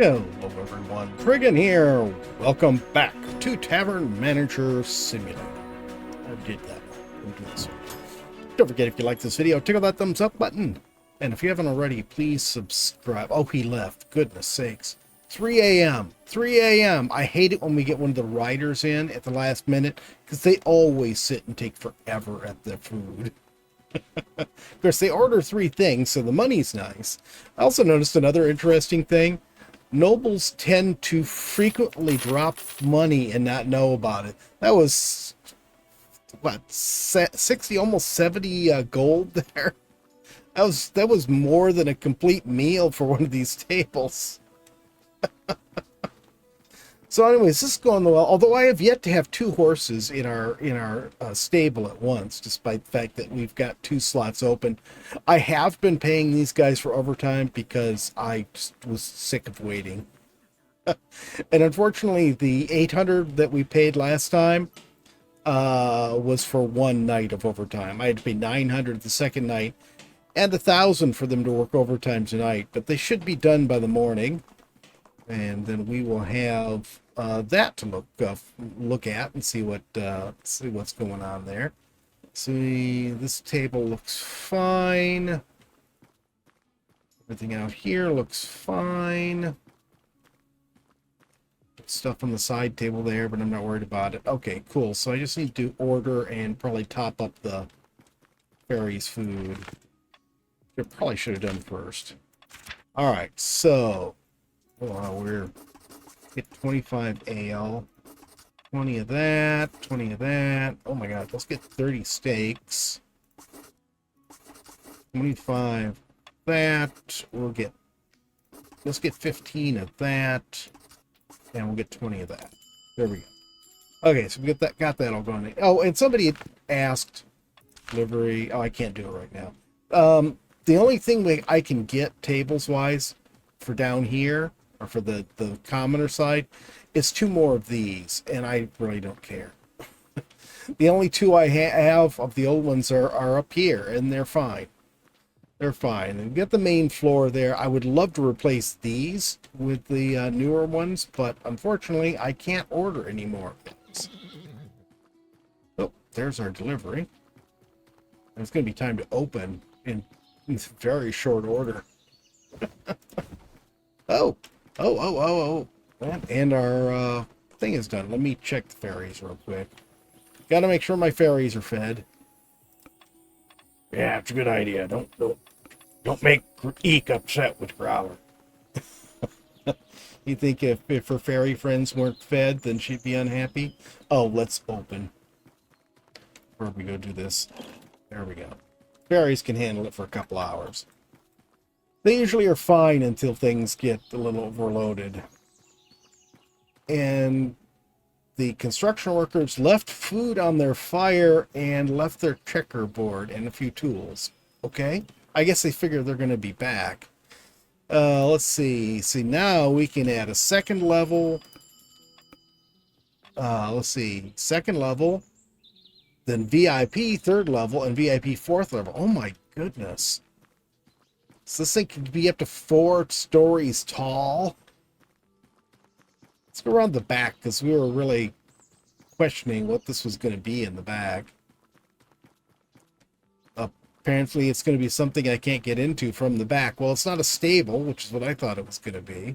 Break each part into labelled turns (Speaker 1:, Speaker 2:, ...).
Speaker 1: Hello everyone, Trigan here. Welcome back to Tavern Manager Simulator. I did that. We'll do this. Don't forget, if you like this video, tickle that thumbs up button. And if you haven't already, please subscribe. Oh, he left. Goodness sakes. 3 a.m. 3 a.m. I hate it when we get one of the riders in at the last minute because they always sit and take forever at the food. Of course, they order 3 things, so the money's nice. I also noticed another interesting thing. Nobles tend to frequently drop money and not know about it. That was, what, 60, almost 70 gold there? That was more than a complete meal for one of these tables. So anyways, this is going well, although I have yet to have 2 horses in our stable at once, despite the fact that we've got 2 slots open. I have been paying these guys for overtime because I just was sick of waiting. And unfortunately, the 800 that we paid last time was for 1 night of overtime. I had to pay 900 the second night and 1,000 for them to work overtime tonight, but they should be done by the morning. And then we will have that to look at and see what's going on there. See, this table looks fine. Everything out here looks fine. Stuff on the side table there, but I'm not worried about it. Okay, cool. So I just need to order and probably top up the fairies' food. I probably should have done first. All right, so. We're get 25 ale, 20 of that, 20 of that. Oh my god, let's get 30 steaks. 25 that. Let's get 15 of that, and we'll get 20 of that. There we go. Okay, so we got that all going. Oh, and somebody had asked delivery. Oh, I can't do it right now. The only thing I can get tables wise for down here, or for the commoner side, is 2 more of these, and I really don't care. The only 2 I have of the old ones are up here, and they're fine. They're fine. And get the main floor there. I would love to replace these with the newer ones, but unfortunately, I can't order any more. Oh, there's our delivery. It's going to be time to open in very short order. Oh. And our thing is done. Let me check the fairies real quick. Got to make sure my fairies are fed. Yeah, it's a good idea. Don't make Eek upset with Growler. You think if her fairy friends weren't fed, then she'd be unhappy? Oh, let's open. Where we go do this? There we go. Fairies can handle it for a couple hours. They usually are fine until things get a little overloaded. And the construction workers left food on their fire and left their checkerboard and a few tools. Okay? I guess they figure they're going to be back. Let's see. See, now we can add a second level. Let's see. Second level. Then VIP 3rd level and VIP 4th level. Oh my goodness. So this thing could be up to 4 stories tall. Let's go around the back because we were really questioning what this was going to be in the back. Apparently it's going to be something I can't get into from the back. Well, it's not a stable, which is what I thought it was going to be.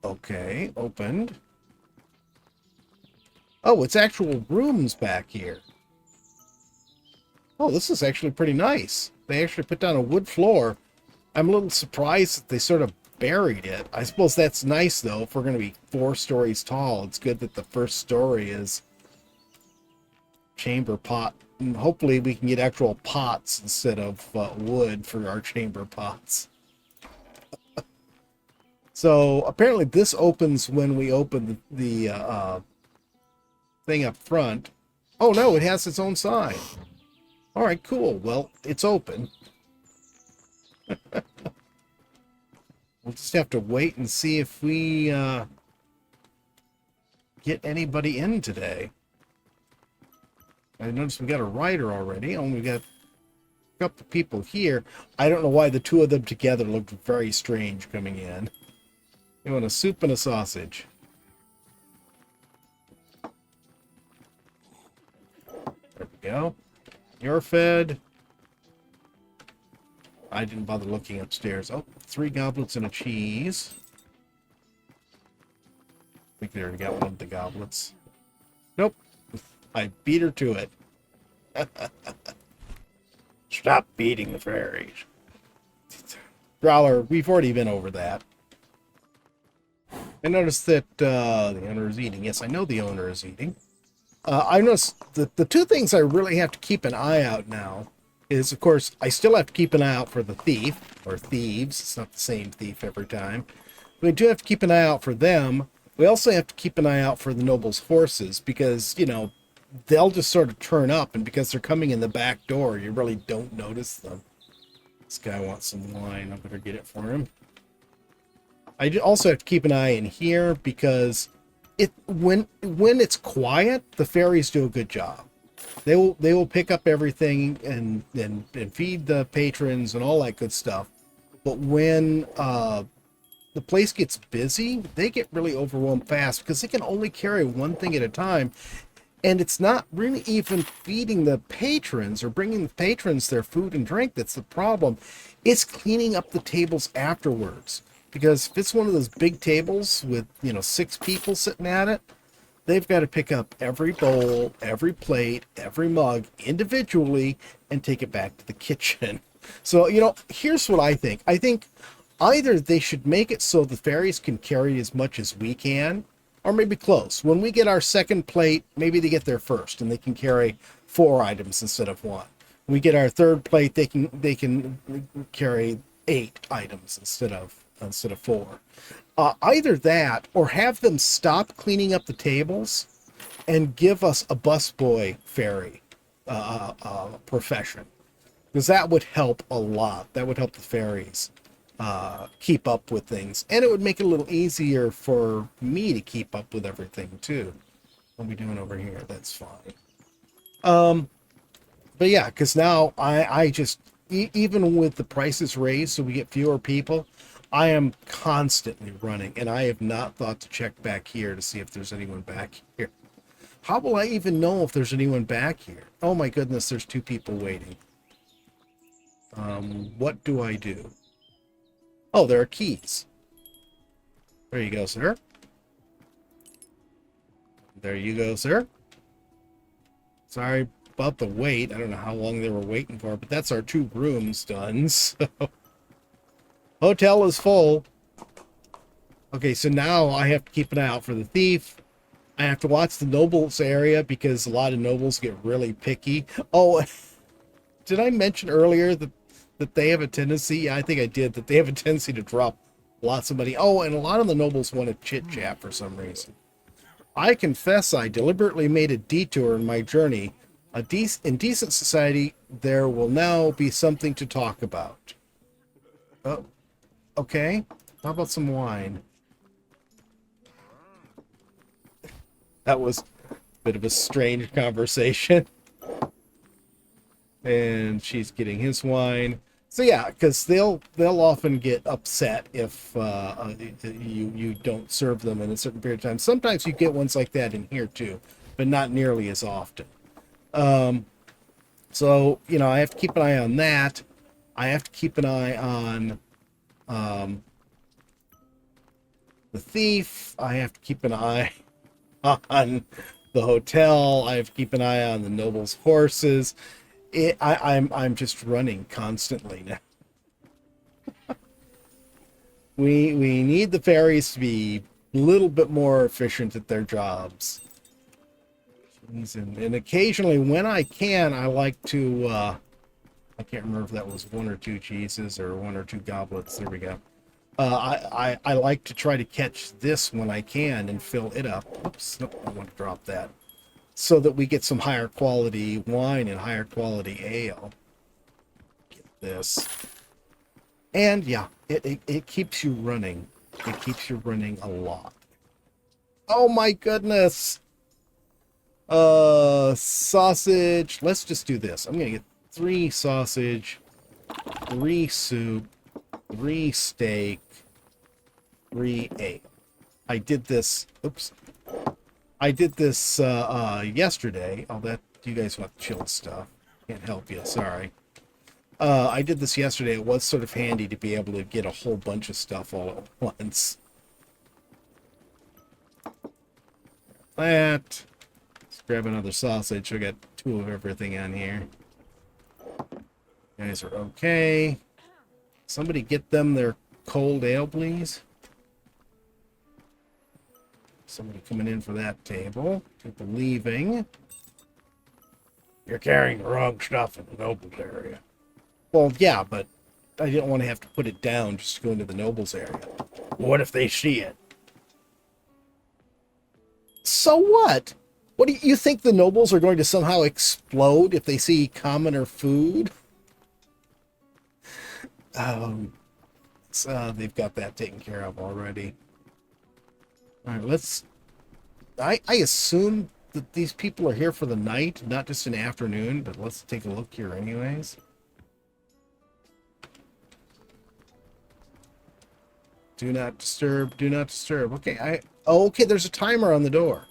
Speaker 1: Okay, opened. Oh, it's actual rooms back here. Oh, this is actually pretty nice. They actually put down a wood floor. I'm a little surprised that they sort of buried it. I suppose that's nice, though. If we're going to be 4 stories tall, it's good that the first story is chamber pot. And hopefully we can get actual pots instead of wood for our chamber pots. So apparently this opens when we open the thing up front. Oh, no, it has its own sign. All right, cool. Well, it's open. We'll just have to wait and see if we get anybody in today. I noticed we got a rider already. Oh, we got couple people here. I don't know why the two of them together looked very strange coming in. You want a soup and a sausage. There we go. You're fed. I didn't bother looking upstairs. Oh, 3 goblets and a cheese. I think they already got one of the goblets. Nope. I beat her to it. Stop beating the fairies. Growler, we've already been over that. I noticed that the owner is eating. Yes, I know the owner is eating. I noticed that the two things I really have to keep an eye out now is, of course, I still have to keep an eye out for the thief, or thieves. It's not the same thief every time. We do have to keep an eye out for them. We also have to keep an eye out for the noble's horses because, you know, they'll just sort of turn up, and because they're coming in the back door, you really don't notice them. This guy wants some wine. I better get it for him. I also have to keep an eye in here because when it's quiet, the fairies do a good job. They will pick up everything and feed the patrons and all that good stuff. But when the place gets busy, they get really overwhelmed fast because they can only carry one thing at a time. And it's not really even feeding the patrons or bringing the patrons their food and drink that's the problem. It's cleaning up the tables afterwards. Because if it's one of those big tables with, 6 people sitting at it, they've got to pick up every bowl, every plate, every mug individually and take it back to the kitchen. So, here's what I think. I think either they should make it so the fairies can carry as much as we can, or maybe close. When we get our second plate, maybe they get there first and they can carry 4 items instead of 1. When we get our third plate, they can carry 8 items instead of 4. Either that, or have them stop cleaning up the tables and give us a busboy fairy profession, because that would help a lot. That would help the fairies keep up with things, and it would make it a little easier for me to keep up with everything too. What are we doing over here? That's fine. But yeah, because now I just, even with the prices raised so we get fewer people, I am constantly running, and I have not thought to check back here to see if there's anyone back here. How will I even know if there's anyone back here? Oh my goodness, there's 2 people waiting. What do I do? Oh, there are keys. There you go, sir. There you go, sir. Sorry about the wait. I don't know how long they were waiting for, but that's our 2 rooms done, so... Hotel is full. Okay, so now I have to keep an eye out for the thief. I have to watch the nobles area because a lot of nobles get really picky. Oh, did I mention earlier that they have a tendency, yeah, I think I did, that they have a tendency to drop lots of money. Oh, and a lot of the nobles want to chit-chat for some reason. I confess I deliberately made a detour in my journey. In decent society, there will now be something to talk about. Oh, okay. How about some wine? That was a bit of a strange conversation. And she's getting his wine. So yeah, because they'll often get upset if you don't serve them in a certain period of time. Sometimes you get ones like that in here too, but not nearly as often. So I have to keep an eye on that. I have to keep an eye on the thief. I have to keep an eye on the hotel. I have to keep an eye on the noble's horses. I'm just running constantly now. We need the fairies to be a little bit more efficient at their jobs. And occasionally, when I can, I like to. I can't remember if that was 1 or 2 cheeses or 1 or 2 goblets. There we go. I like to try to catch this when I can and fill it up. Oops, nope, I want to drop that. So that we get some higher quality wine and higher quality ale. Get this. And yeah, it keeps you running. It keeps you running a lot. Oh my goodness. Sausage. Let's just do this. I'm going to get 3 sausage, 3 soup, 3 steak, 3 egg. I did this, oops. I did this yesterday. Oh, that, you guys want chilled stuff. Can't help you, sorry. I did this yesterday. It was sort of handy to be able to get a whole bunch of stuff all at once. That. Let's grab another sausage. We got 2 of everything on here. You guys are okay. Somebody get them their cold ale, please. Somebody coming in for that table. People leaving. You're carrying the wrong stuff in the nobles area. Well, yeah, but I didn't want to have to put it down just to go into the nobles area. What if they see it? So what? What do you think the nobles are going to somehow explode if they see commoner food? So they've got that taken care of already. All right, let's... I assume that these people are here for the night, not just an afternoon, but let's take a look here anyways. Do not disturb, do not disturb. Okay, okay, there's a timer on the door.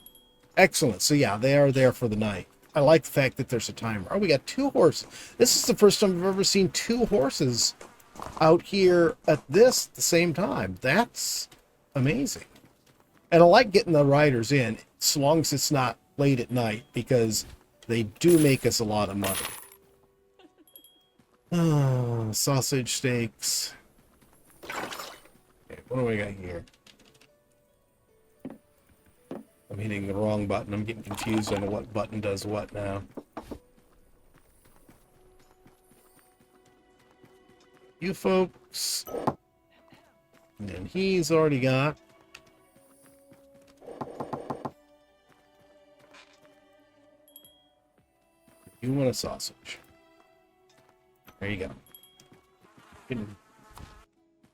Speaker 1: Excellent. So yeah, they are there for the night. I like the fact that there's a timer. Oh, we got 2 horses. This is the first time I've ever seen 2 horses out here at the same time. That's amazing. And I like getting the riders in, as long as it's not late at night, because they do make us a lot of money. Oh, sausage steaks. Okay, what do we got here? I'm hitting the wrong button. I'm getting confused on what button does what now. You folks. And he's already got. You want a sausage. There you go. Getting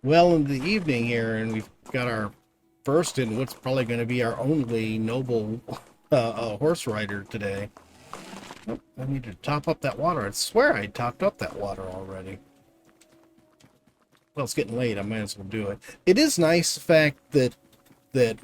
Speaker 1: well into the evening here, and we've got our first and what's probably going to be our only noble horse rider today. Oh, I need to top up that water. I swear I topped up that water already. Well, it's getting late. I might as well do it. It is nice the fact that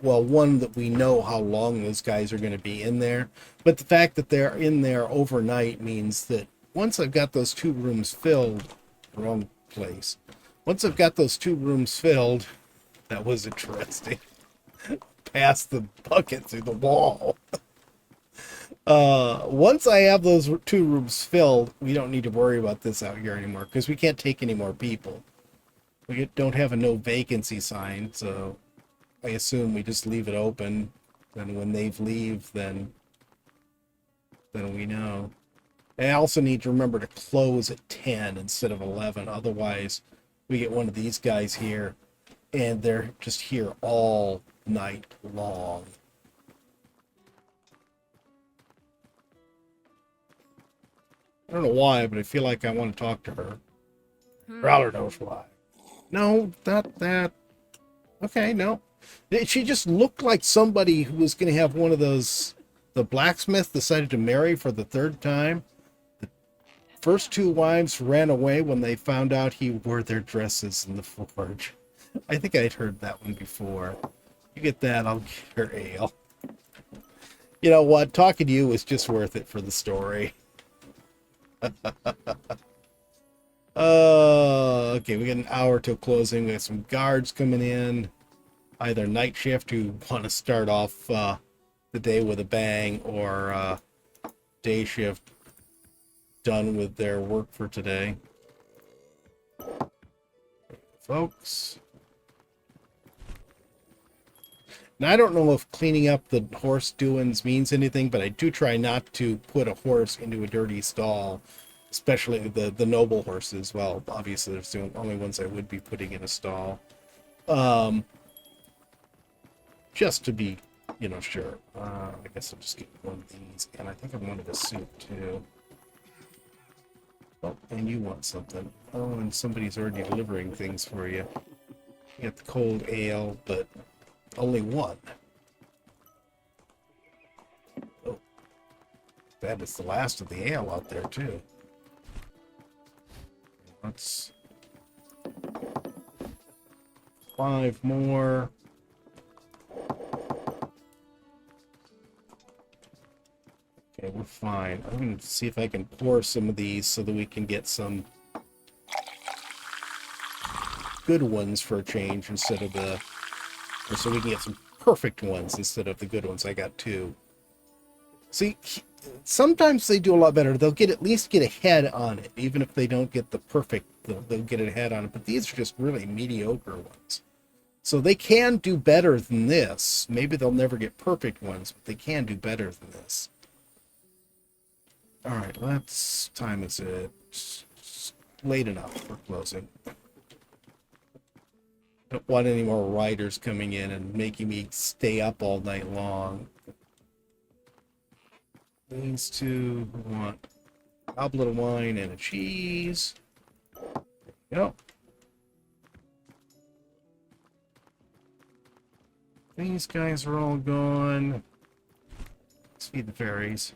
Speaker 1: well, one, that we know how long those guys are going to be in there, but the fact that they're in there overnight means that once I've got those 2 rooms filled, wrong place. Once I've got those 2 rooms filled, that was interesting. Pass the bucket through the wall. Once I have those 2 rooms filled, we don't need to worry about this out here anymore, because we can't take any more people. We don't have a no vacancy sign, so I assume we just leave it open, and when they leave, then we know. I also need to remember to close at 10 instead of 11, otherwise we get one of these guys here, and they're just here all night long. I don't know why, but I feel like I want to talk to her. Growler knows why. No, not that. Okay, no. She just looked like somebody who was going to have one of those... The blacksmith decided to marry for the 3rd time. The first 2 wives ran away when they found out he wore their dresses in the forge. I think I'd heard that one before. You get that, I'll get her ale. You know what? Talking to you was just worth it for the story. Okay, we got an hour till closing. We got some guards coming in. Either night shift who want to start off the day with a bang, or day shift done with their work for today. Folks. Now, I don't know if cleaning up the horse doings means anything, but I do try not to put a horse into a dirty stall, especially the noble horses. Well, obviously, there's the only ones I would be putting in a stall. Just to be, you know, sure. I guess I'll just get one of these, and I think I wanted a soup, too. Oh, and you want something. Oh, and somebody's already delivering things for you. You got the cold ale, but only one. Oh, that is the last of the ale out there, too. Let's 5 more. Okay, we're fine. I'm going to see if I can pour some of these so that we can get some good ones for a change instead of the... or so we can get some perfect ones instead of the good ones. I got 2. See, sometimes they do a lot better. They'll at least get ahead on it. Even if they don't get the perfect, they'll get ahead on it. But these are just really mediocre ones. So they can do better than this. Maybe they'll never get perfect ones, but they can do better than this. All right, let's... time is it? It's late enough for closing. Don't want any more riders coming in and making me stay up all night long. These 2 want a goblet of wine and a cheese. Yep. These guys are all gone. Let's feed the fairies.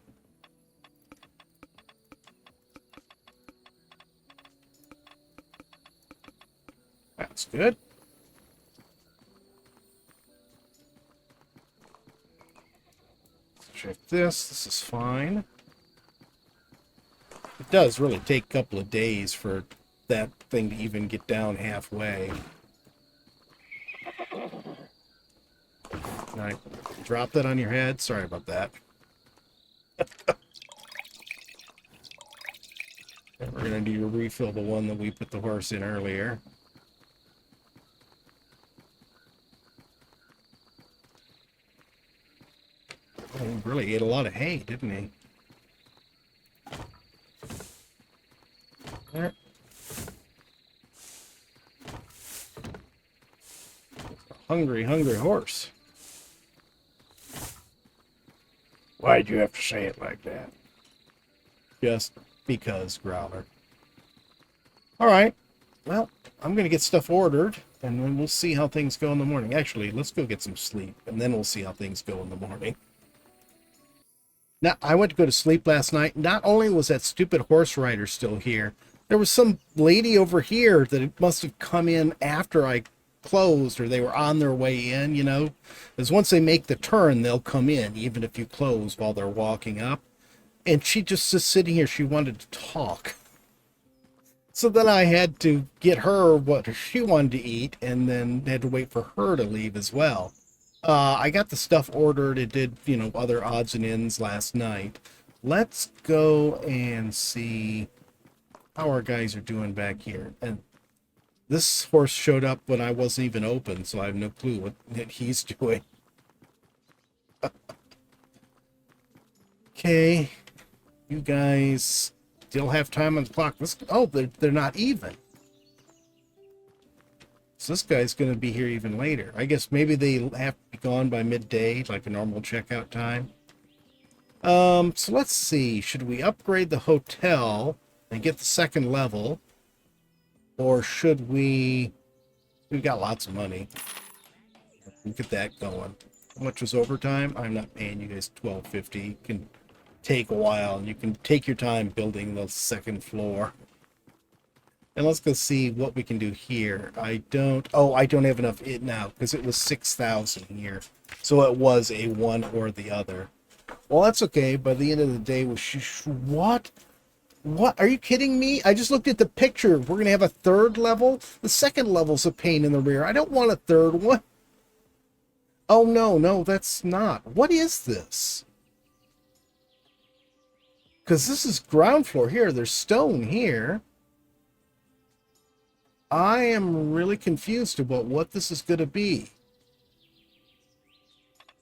Speaker 1: That's good. Let's check this. This is fine. It does really take a couple of days for that thing to even get down halfway. Can I drop that on your head? Sorry about that. And we're going to do refill the one that we put the horse in earlier. Oh, he really ate a lot of hay, didn't he? There. Hungry, hungry horse. Why'd you have to say it like that? Just because, Growler. Alright. Well, I'm going to get stuff ordered, and then we'll see how things go in the morning. Actually, let's go get some sleep, and then we'll see how things go in the morning. Now, I went to go to sleep last night. Not only was that stupid horse rider still here, there was some lady over here that must have come in after I closed, or they were on their way in, you know. Because once they make the turn, they'll come in, even if you close while they're walking up. And she just sitting here, she wanted to talk. So then I had to get her what she wanted to eat, and then had to wait for her to leave as well. I got the stuff ordered. It did, you know, other odds and ends last night. Let's go and see how our guys are doing back here. And this horse showed up when I wasn't even open, so I have no clue what he's doing. Okay, you guys still have time on the clock. Oh, they're not even. So this guy's going to be here even later. I guess maybe they have to be gone by midday, like a normal checkout time. So let's see. Should we upgrade the hotel and get the second level? Or should we... We've got lots of money. We'll get that going. How much was overtime? I'm not paying you guys $12.50. It can take a while, and you can take your time building the second floor. And let's go see what we can do here. I don't have enough it now, because it was 6,000 here. So it was a one or the other. Well, that's okay. By the end of the day, what? What? Are you kidding me? I just looked at the picture. We're going to have a third level? The second level's a pain in the rear. I don't want a third one. Oh, no, that's not. What is this? Because this is ground floor here. There's stone here. I am really confused about what this is going to be.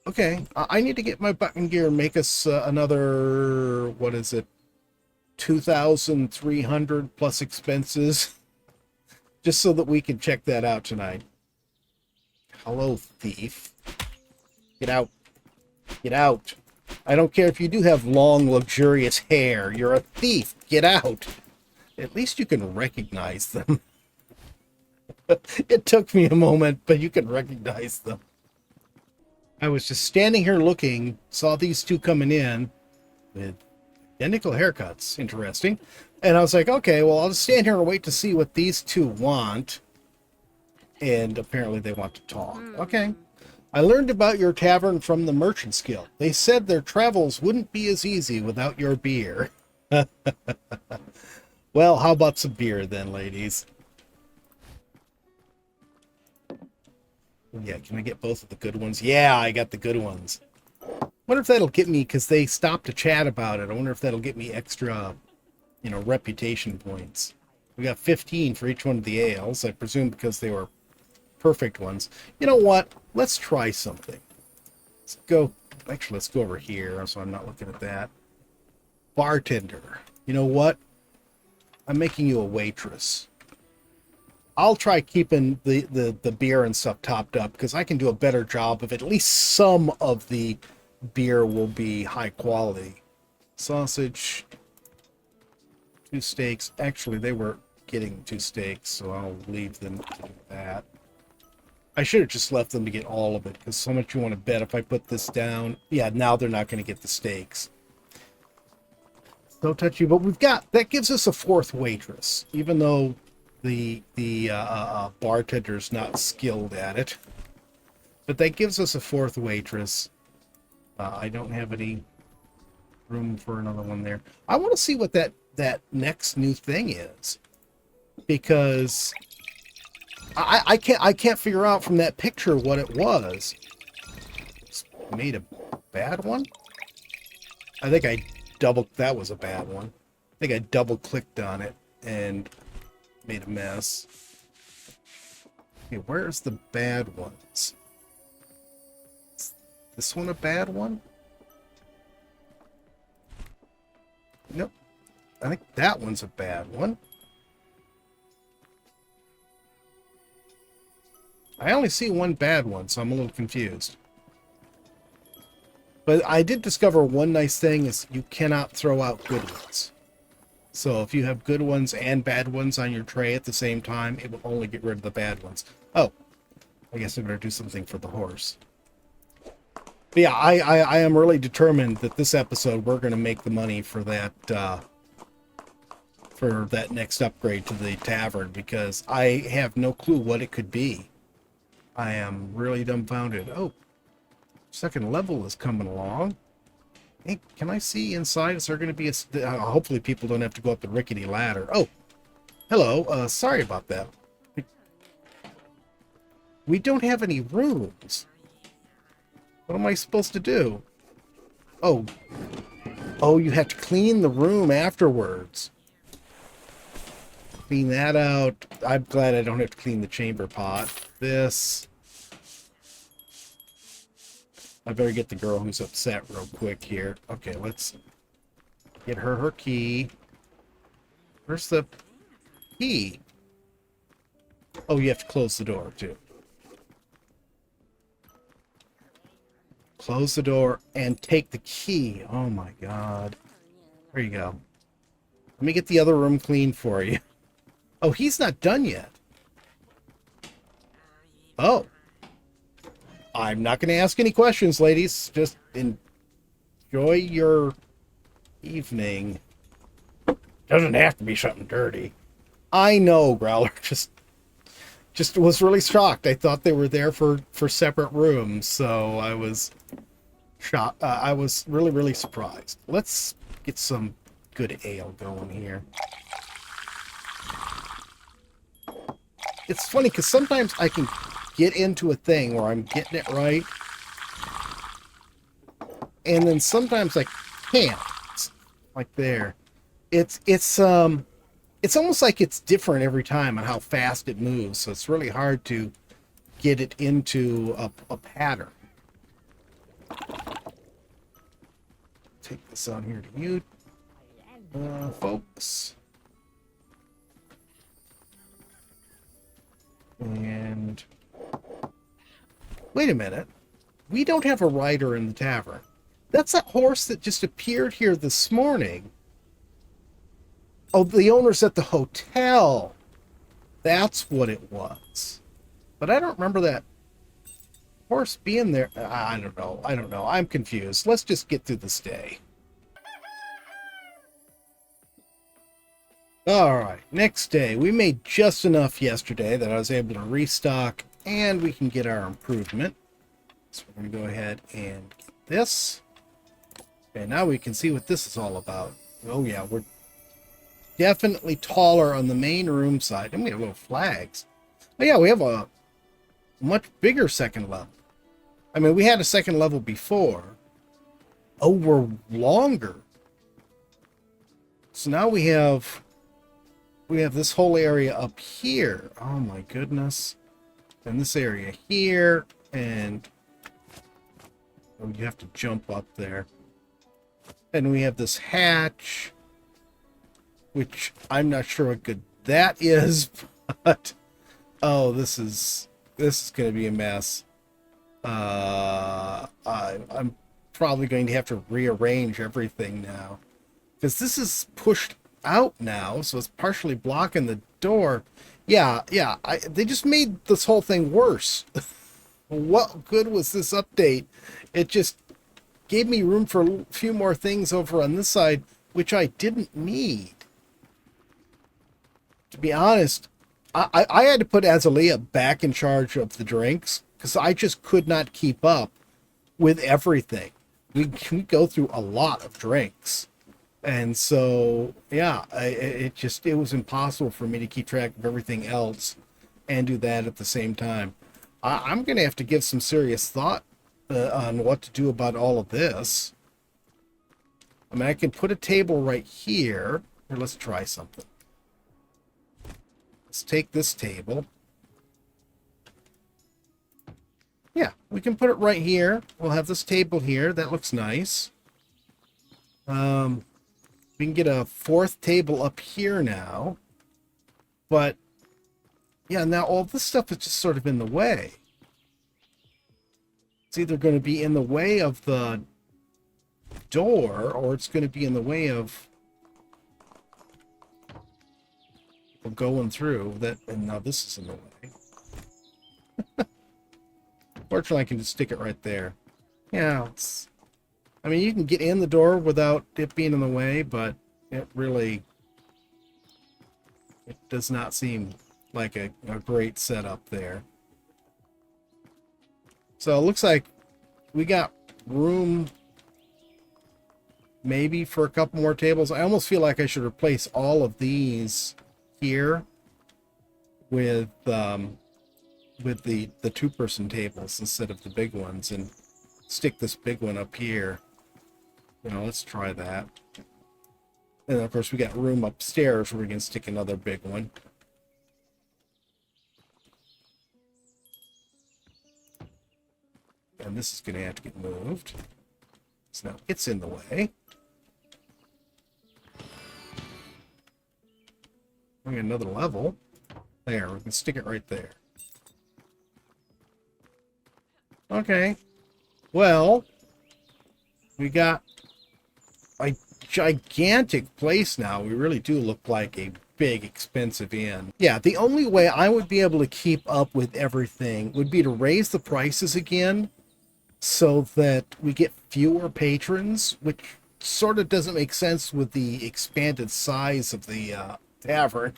Speaker 1: Okay, I need to get my button gear and make us another, what is it, 2,300 plus expenses, just so that we can check that out tonight. Hello, thief. Get out. Get out. I don't care if you do have long, luxurious hair. You're a thief. Get out. At least you can recognize them. It took me a moment, but you can recognize them. I was just standing here looking, saw these two coming in with identical haircuts. Interesting. And I was like, okay, well, I'll just stand here and wait to see what these two want. And apparently they want to talk. Okay. I learned about your tavern from the Merchants Guild. They said their travels wouldn't be as easy without your beer. Well, how about some beer then, ladies? Yeah, can I get both of the good ones? Yeah, I got the good ones. Wonder if that'll get me, because they stopped to chat about it. I wonder if that'll get me extra, you know, reputation points. We got 15 for each one of the ales, I presume because they were perfect ones. You know what? Let's try something. Let's go. Actually, let's go over here so I'm not looking at that. Bartender. You know what? I'm making you a waitress. I'll try keeping the beer and stuff topped up because I can do a better job of at least some of the beer will be high quality. Sausage. 2 steaks. Actually, they were getting 2 steaks, so I'll leave them to do that. I should have just left them to get all of it, because so much you want to bet if I put this down. Yeah, now they're not going to get the steaks. So touchy, but we've got, that gives us a 4th waitress, even though the bartender's not skilled at it. But that gives us a 4th waitress. I don't have any room for another one there. I want to see what that next new thing is, because I can't figure out from that picture what it was. It's made a bad one? I think that was a bad one. I think I double clicked on it and made a mess. Okay, where's the bad ones? Is this one a bad one? Nope. I think that one's a bad one. I only see one bad one, so I'm a little confused. But I did discover one nice thing is you cannot throw out good ones. So if you have good ones and bad ones on your tray at the same time, it will only get rid of the bad ones. Oh, I guess I better do something for the horse. But yeah, I am really determined that this episode we're going to make the money for that next upgrade to the tavern, because I have no clue what it could be. I am really dumbfounded. Oh, 2nd level is coming along. Hey, can I see inside? Is there going to be a... hopefully people don't have to go up the rickety ladder. Oh, hello. Sorry about that. We don't have any rooms. What am I supposed to do? Oh. Oh, you have to clean the room afterwards. Clean that out. I'm glad I don't have to clean the chamber pot. This. I better get the girl who's upset real quick here. Okay, let's get her key. Where's the key? Oh, you have to close the door, too. Close the door and take the key. Oh, my God. There you go. Let me get the other room clean for you. Oh, he's not done yet. Oh. I'm not going to ask any questions, ladies. Just enjoy your evening. Doesn't have to be something dirty. I know, Growler. Just was really shocked. I thought they were there for separate rooms, so I was shocked. I was really, really surprised. Let's get some good ale going here. It's funny because sometimes I can get into a thing where I'm getting it right, and then sometimes I can't. Like there, it's almost like it's different every time on how fast it moves. So it's really hard to get it into a pattern. Take this on here to mute, folks. And wait a minute. We don't have a rider in the tavern. That's that horse that just appeared here this morning. Oh, the owner's at the hotel. That's what it was. But I don't remember that horse being there. I don't know. I'm confused. Let's just get through this day. All right, next day. We made just enough yesterday that I was able to restock, and we can get our improvement. So we're going to go ahead and get this. And now we can see what this is all about. Oh yeah, we're definitely taller on the main room side. And we have little flags. Oh yeah, we have a much bigger second level. I mean, we had a second level before. Oh, we're longer. So now we have this whole area up here. Oh my goodness. And this area here. And oh, you have to jump up there. And we have this hatch, which I'm not sure what good that is, but oh, this is going to be a mess. I'm probably going to have to rearrange everything now, because this is pushed out now, so it's partially blocking the door. Yeah, they just made this whole thing worse. What good was this update? It just gave me room for a few more things over on this side, which I didn't need. To be honest, I had to put Azalea back in charge of the drinks, because I just could not keep up with everything. We go through a lot of drinks. And so, yeah, it was impossible for me to keep track of everything else and do that at the same time. I'm going to have to give some serious thought on what to do about all of this. I mean, I can put a table right here. Here, let's try something. Let's take this table. Yeah, we can put it right here. We'll have this table here. That looks nice. We can get a fourth table up here now. But, yeah, now all this stuff is just sort of in the way. It's either going to be in the way of the door, or it's going to be in the way of going through that. And now this is in the way. Fortunately, I can just stick it right there. Yeah, I mean, you can get in the door without it being in the way, but it does not seem like a great setup there. So it looks like we got room maybe for a couple more tables. I almost feel like I should replace all of these here with the two-person tables instead of the big ones, and stick this big one up here. You know, let's try that. And of course we got room upstairs where we can stick another big one. And this is going to have to get moved. So now it's in the way. We got another level. There, we can stick it right there. Okay. Well, we got a gigantic place now. We really do look like a big, expensive inn. Yeah, the only way I would be able to keep up with everything would be to raise the prices again so that we get fewer patrons, which sort of doesn't make sense with the expanded size of the tavern.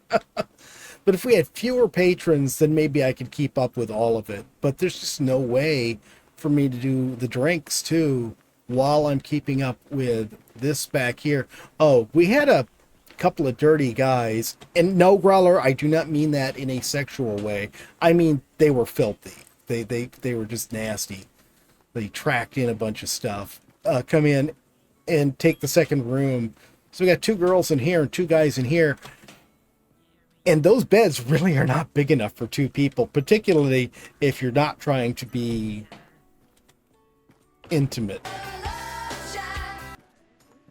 Speaker 1: But if we had fewer patrons, then maybe I could keep up with all of it. But there's just no way for me to do the drinks, too, while I'm keeping up with this back here. Oh, we had a couple of dirty guys. And no, Growler, I do not mean that in a sexual way. I mean, they were filthy. They were just nasty. They tracked in a bunch of stuff. Come in and take the second room. So we got two girls in here and two guys in here. And those beds really are not big enough for two people, particularly if you're not trying to be intimate.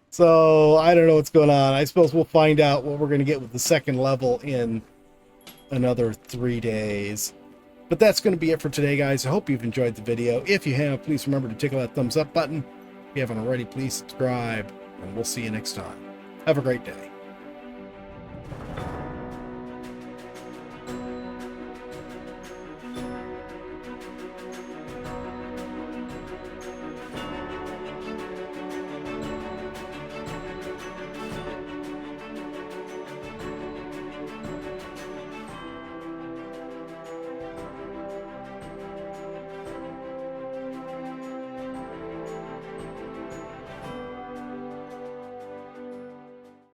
Speaker 1: So I don't know what's going on. I suppose we'll find out what we're going to get with the second level in another 3 days. But that's going to be it for today, guys. I hope you've enjoyed the video. If you have, please remember to tickle that thumbs up button. If you haven't already, please subscribe, and we'll see you next time. Have a great day.